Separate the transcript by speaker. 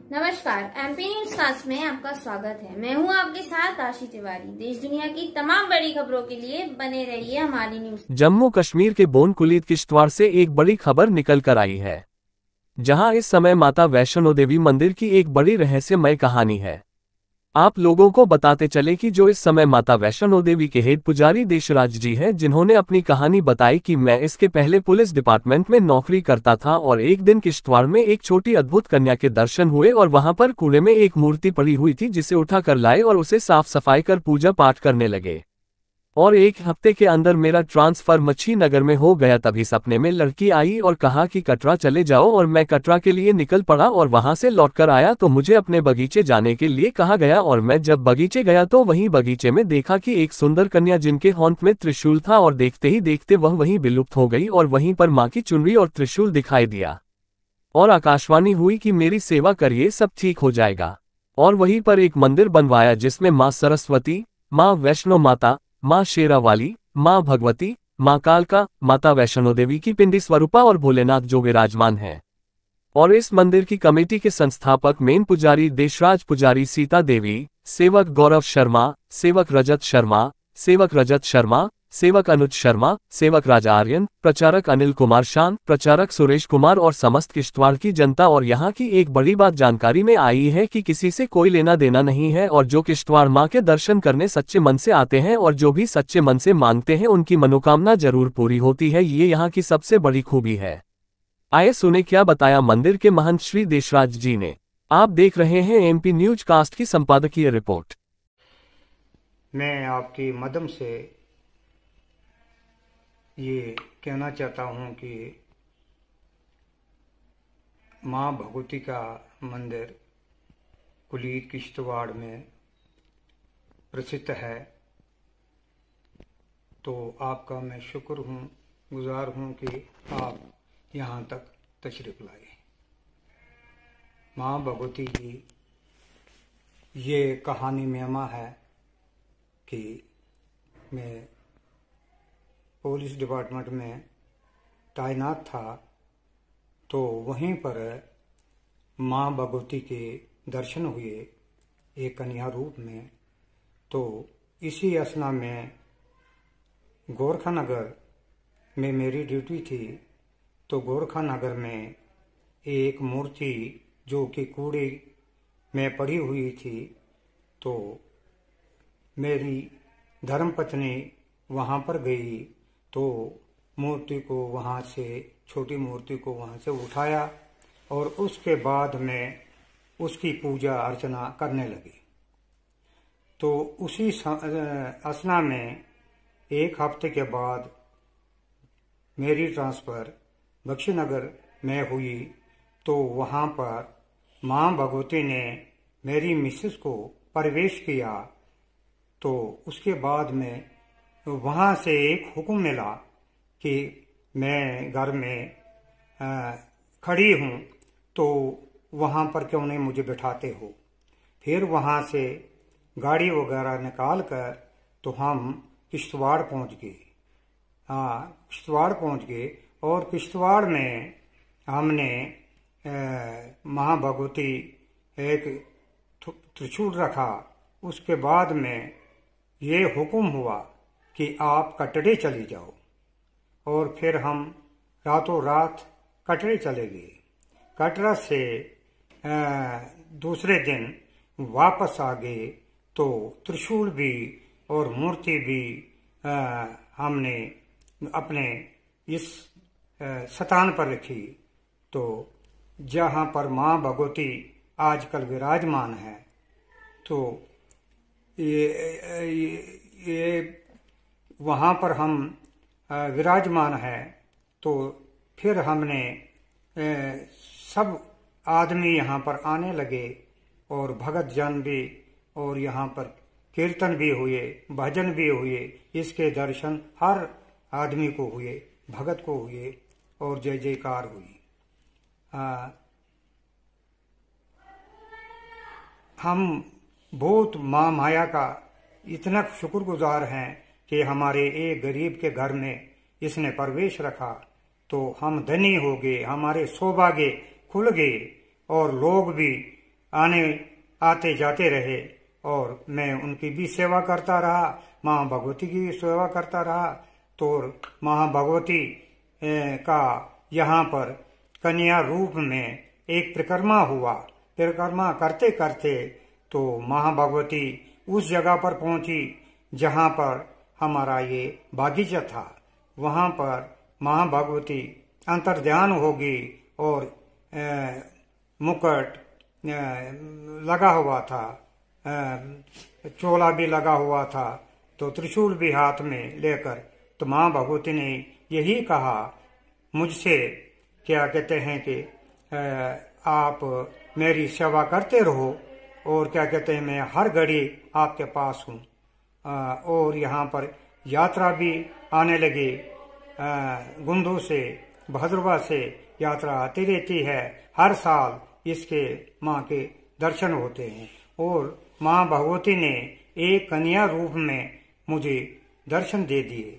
Speaker 1: नमस्कार, MP news cast में आपका स्वागत है। मैं हूं आपके साथ आशी तिवारी। देश दुनिया की तमाम बड़ी खबरों के लिए बने रहिए हमारी न्यूज।
Speaker 2: जम्मू कश्मीर के बोनकुलीद किश्तवाड़ से एक बड़ी खबर निकल कर आई है, जहां इस समय माता वैष्णो देवी मंदिर की एक बड़ी रहस्यमय कहानी है। आप लोगों को बताते चले कि जो इस समय माता वैष्णो देवी के हेड पुजारी देशराज जी हैं, जिन्होंने अपनी कहानी बताई कि मैं इसके पहले पुलिस डिपार्टमेंट में नौकरी करता था और एक दिन किश्तवाड़ में एक छोटी अद्भुत कन्या के दर्शन हुए और वहां पर कूड़े में एक मूर्ति पड़ी हुई थी, जिसे उठा कर लाए और उसे साफ सफाई कर पूजा पाठ करने लगे। और एक हफ्ते के अंदर मेरा ट्रांसफर मच्छी नगर में हो गया। तभी सपने में लड़की आई और कहा कि कटरा चले जाओ, और मैं कटरा के लिए निकल पड़ा और वहां से लौटकर आया तो मुझे अपने बगीचे जाने के लिए कहा गया। और मैं जब बगीचे गया तो वहीं बगीचे में देखा कि एक सुंदर कन्या जिनके होंठ में त्रिशूल था, और देखते ही देखते वह वहीं विलुप्त हो गई और वहीं पर मां की चुनरी और त्रिशूल दिखाई दिया और आकाशवाणी हुई कि मेरी सेवा करिए, सब ठीक हो जाएगा। और वहीं पर एक मंदिर बनवाया जिसमें मां सरस्वती, मां वैष्णो माता, मां शेरावाली, मां भगवती, मां कालका, माता वैष्णो देवी की पिंडी स्वरूपा और भोलेनाथ जो विराजमान हैं। और इस मंदिर की कमेटी के संस्थापक मेन पुजारी देशराज पुजारी सीता देवी, सेवक गौरव शर्मा, सेवक रजत शर्मा, सेवक अनुज शर्मा, सेवक राजा आर्यन, प्रचारक अनिल कुमार शान, प्रचारक सुरेश कुमार और समस्त किश्तवाड़ की जनता। और यहाँ की एक बड़ी बात जानकारी में आई है कि किसी से कोई लेना देना नहीं है, और जो किश्तवाड़ मां के दर्शन करने सच्चे मन से आते हैं और जो भी सच्चे मन से मांगते हैं उनकी मनोकामना जरूर पूरी होती है। ये यहाँ की सबसे बड़ी खूबी है। आइए सुने क्या बताया मंदिर के महंत श्री देशराज जी ने। आप देख रहे हैं एमपी न्यूज कास्ट की संपादकीय रिपोर्ट।
Speaker 3: मैं आपके माध्यम से ये कहना चाहता हूँ कि माँ भगवती का मंदिर कुलीद किश्तवाड़ में प्रसिद्ध है, तो आपका मैं गुजार हूँ कि आप यहाँ तक तशरीफ लाए। माँ भगवती की ये कहानी मेमा है कि मैं पुलिस डिपार्टमेंट में तैनात था, तो वहीं पर माँ भगवती के दर्शन हुए एक कन्या रूप में। तो इसी असना में गोरखा नगर में मेरी ड्यूटी थी, तो गोरखा नगर में एक मूर्ति जो कि कूड़े में पड़ी हुई थी, तो मेरी धर्मपत्नी वहाँ पर गई, तो मूर्ति को वहाँ से, छोटी मूर्ति को वहाँ से उठाया और उसके बाद में उसकी पूजा अर्चना करने लगी। तो उसी असना में एक हफ्ते के बाद मेरी ट्रांसफ़र बख्शीनगर में हुई, तो वहाँ पर माँ भगवती ने मेरी मिसेस को प्रवेश किया। तो उसके बाद में वहाँ से एक हुक्म मिला कि मैं घर में खड़ी हूँ, तो वहाँ पर क्यों नहीं मुझे बिठाते हो। फिर वहाँ से गाड़ी वगैरह निकाल कर तो हम किश्तवाड़ पहुँच गए। किश्तवाड़ पहुँच गए और किश्तवाड़ में हमने माँ भगवती एक त्रिशूल रखा। उसके बाद में ये हुक्म हुआ कि आप कटरे चली जाओ, और फिर हम रातों रात कटरे चले गए। कटरा से दूसरे दिन वापस आ गए, तो त्रिशूल भी और मूर्ति भी हमने अपने इस स्थान पर रखी। तो जहाँ पर माँ भगवती आजकल विराजमान है, तो ये वहाँ पर हम विराजमान है। तो फिर हमने सब आदमी यहाँ पर आने लगे और भगत जन भी, और यहाँ पर कीर्तन भी हुए, भजन भी हुए। इसके दर्शन हर आदमी को हुए, भगत को हुए और जय जयकार हुई। हम बहुत माँ माया का इतना शुक्रगुजार हैं कि हमारे एक गरीब के घर में इसने प्रवेश रखा, तो हम धनी हो गए, हमारे सौभाग्य खुल गए और लोग भी आने आते जाते रहे और मैं उनकी भी सेवा करता रहा, माँ भगवती की सेवा करता रहा। तो माँ भगवती का यहाँ पर कन्या रूप में एक परिक्रमा हुआ। परिक्रमा करते करते तो माँ भगवती उस जगह पर पहुंची जहाँ पर हमारा ये बागीचा था। वहाँ पर माँ भगवती अंतर्ध्यान होगी और मुकुट लगा हुआ था, चोला भी लगा हुआ था, तो त्रिशूल भी हाथ में लेकर तो माँ भगवती ने यही कहा मुझसे, क्या कहते हैं कि आप मेरी सेवा करते रहो और क्या कहते हैं मैं हर घड़ी आपके पास हूँ। और यहाँ पर यात्रा भी आने लगी, गुंदू से भद्रवा से यात्रा आती रहती है। हर साल इसके माँ के दर्शन होते हैं और माँ भगवती ने एक कन्या रूप में मुझे दर्शन दे दिए।